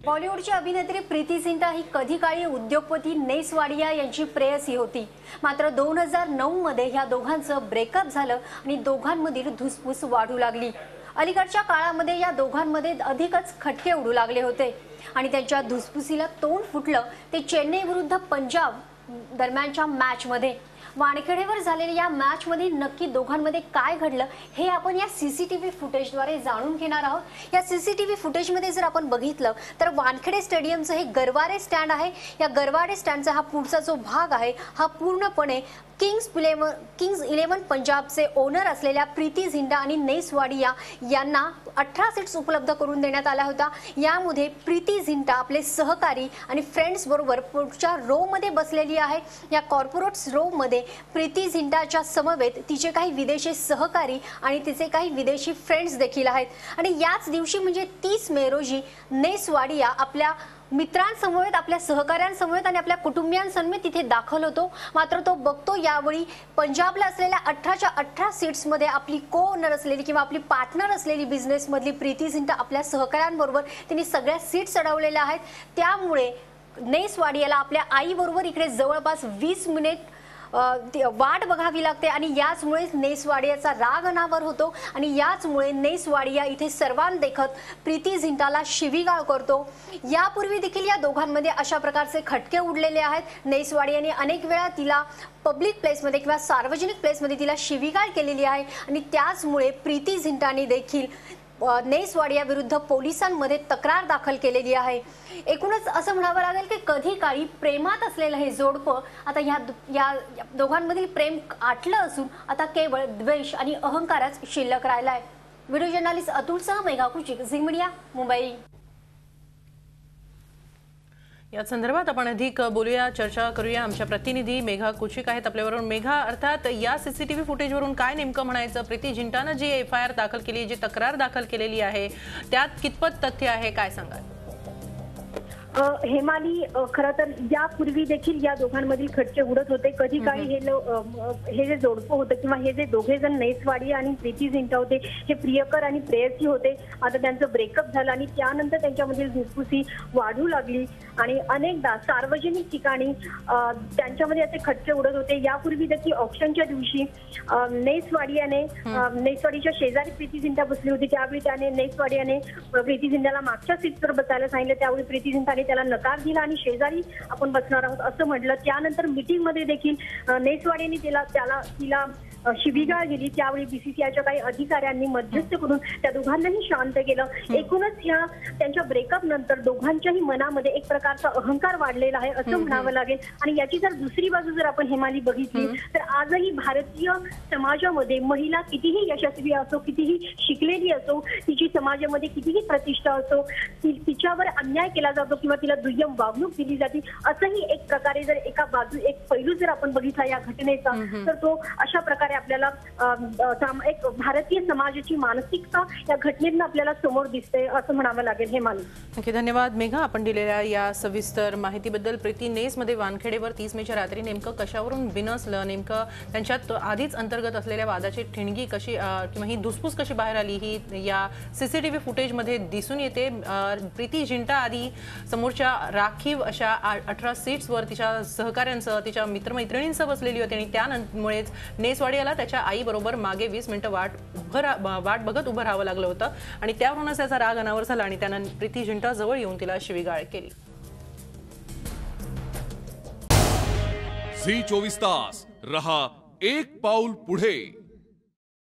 बॉलिवूडची अभिनेत्री प्रीती झिंटा ही कधी काळी उद्योगपती नेस वाडिया यांची प्रेयसी होती। मात्र 2009 मध्ये ह्या दोघांचं ब्रेकअप झालं आणि दोघांमधील धुसफूस वाढू लागली। अलीकडच्या काळामध्ये या दोघांमध्ये अधिकच खटके उडू लागले होते आणि त्यांच्या धुसफुसीला तोंड फुटलं ते चेन्नई विरुद्ध पंजाब दरम्यानच्या मॅच मध्ये। वानखेडेवर झालेल्या या मॅच मध्ये नक्की दोघांमध्ये काय घडलं हे आपण या सीसीटीव्ही फुटेजद्वारे जाणून घेणार आहोत। या सीसीटीव्ही फुटेजमध्ये जर आपण बघितलं तर वानखेडे स्टेडियमचं हे गरवारे स्टँड आहे। या गरवारे स्टँडचा हा पुढचा जो भाग आहे हा पूर्णपणे किंग्स 11 पंजाबचे ओनर असलेल्या प्रीती झिंटा आणि नेस वाडिया यांना 18 सीट्स उपलब्ध करून देण्यात आल्या होत्या। यामध्ये प्रीती झिंटा आपले सहकारी आणि फ्रेंड्स बरोबर पुढच्या रो मध्ये बसलेली आहे। या कॉर्पोरेट्स रो मध्ये प्रीती झिंटाच्या समवेत तिचे काही विदेशी सहकारी आणि तिचे काही विदेशी फ्रेंड्स देखील आहेत। आणि याच दिवशी म्हणजे 30 मे रोजी नेस वाडिया आपल्या मित्रांसमवेत, आपल्या सहकाऱ्यांसमवेत आणि आपल्या कुटुंबियांसमवेत तिथे दाखल होतो। मात्र तो बघतो यावेळी पंजाबला असलेल्या 18च्या 18 सीट्स मध्ये आपली को ओनर असलेली किंवा आपली पार्टनर असलेली बिझनेस मधली प्रीती झिंटा आपल्या सहकाऱ्यांबरोबर तिने सगळ्या सीट्स अडवलेल्या आहेत। त्यामुळे नेस वाडियाला आपल्या आईबरोबर इकडे जवळपास 20 मिनिट वाट बघावी लागते आणि याचमुळे नेस वाडियाचा राग अनावर होतो आणि याचमुळे नेस वाडिया इथे सर्वांदेखत प्रीती झिंटाला शिवीगाळ करतो। यापूर्वी देखील या दोघांमध्ये अशा प्रकारचे खटके उडलेले आहेत। नेस वाडियाने अनेक वेळा तिला पब्लिक प्लेसमध्ये किंवा सार्वजनिक प्लेसमध्ये तिला शिवीगाळ केलेली आहे आणि त्याचमुळे प्रीती झिंटाने देखील नेस वाडिया विरुद्ध पोलिसांमध्ये तक्रार दाखल केलेली आहे। एकूणच असं म्हणावं लागेल की कधी काळी प्रेमात असलेलं हे जोडपं आता या दोघांमधील प्रेम आटलं असून आता केवळ द्वेष आणि अहंकारच शिल्लक राहिला आहे। व्हिडिओ जर्नलिस्ट अतुलसह मेघा कुचिक, झी मीडिया, मुंबई। या संदर्भात आपण अधिक बोलूया, चर्चा करूया। आमच्या प्रतिनिधी मेघा कुचिक आहेत आपल्याबरोबर। मेघा, अर्थात या सीसीटीव्ही फुटेजवरून काय नेमकं म्हणायचं? प्रीती झिंटानं जी एफआयआर दाखल केली, जी तक्रार दाखल केलेली आहे त्यात कितपत तथ्य आहे, काय सांगाल? हेमाली, खरं तर यापूर्वी देखील या दोघांमधील खटके उडत होते। कधी काळी हे जे जोडपं होतं किंवा हे जे दोघे जण नेस वाडिया आणि प्रीती झिंटा होते हे प्रियकर आणि प्रेयसी होते। आता त्यांचं ब्रेकअप झालं आणि त्यानंतर त्यांच्यामधील धुसफुसी वाढू लागली आणि अनेकदा सार्वजनिक ठिकाणी त्यांच्यामध्ये असे खटके उडत होते। यापूर्वी देखील ऑप्शनच्या दिवशी नेस वाडियाच्या शेजारी प्रीती झिंटा बसली होती। त्यावेळी त्याने नेस वाडियाने प्रीती झिंटाला मागच्या सीटवर बसायला सांगितलं। त्यावेळी प्रीती झिंटाने त्याला नकार दिला आणि शेजारी आपण बसणार आहोत असं म्हटलं। त्यानंतर मीटिंग मध्ये देखील नेस वाडियाने तिला शिवीगाळ दिली। त्यावेळी बीसीसीआयच्या काही अधिकाऱ्यांनी मध्यस्थ करून त्या दोघांनाही शांत केलं। एकूणच त्यांच्या ब्रेकअप नंतर दोघांच्याही मनामध्ये एक प्रकारचा अहंकार वाढलेला आहे असं म्हणावं लागेल। आणि याची जर दुसरी बाजू जर आपण हेमाली बघितली तर आजही भारतीय समाजामध्ये महिला कितीही यशस्वी असो, कितीही शिकलेली असो, तिची समाजामध्ये कितीही प्रतिष्ठा असो, तिच्यावर अन्याय केला जातो किंवा तिला दुय्यम वागणूक दिली जाते। असंही एक प्रकारे जर एक पैलू जर आपण बघितला या घटनेचा तर तो अशा प्रकारे आपल्याला एक भारतीय समाजाची मानसिकता या घटनेतून आपल्याला समोर दिसते असं म्हणावं लागेल। हेमाली, नक्की धन्यवाद मेघा, आपण दिलेल्या या सविस्तर माहितीबद्दल। प्रीती नेस मध्ये वानखेडेवर 30 मेच्या रात्री नेमकं कशावरून बिनसलं, नेमकं त्यांच्यात आधीच अंतर्गत असलेल्या वादाची ठिणगी कशी किंवा ही धुसफूस कशी बाहेर आली ही या सीसीटीव्ही फुटेज मध्ये दिसून येते। प्रीती झिंटा आधी समोरच्या राखीव अशा 18 सीट्सवर तिच्या सहकाऱ्यांसह, तिच्या मित्रमैत्रिणींसह बसलेली होती आणि त्यामुळेच नेस वाडियाला त्याच्या आईबरोबर मागे 20 मिनिटं वाट बघत उभं राहावं लागलं होतं आणि त्यावरूनच त्याचा राग अनावर झाला आणि त्यानं प्रीती झिंटा जवळ येऊन तिला शिवीगाळ केली। झी 24 तास रहा एक पाऊल पुढे।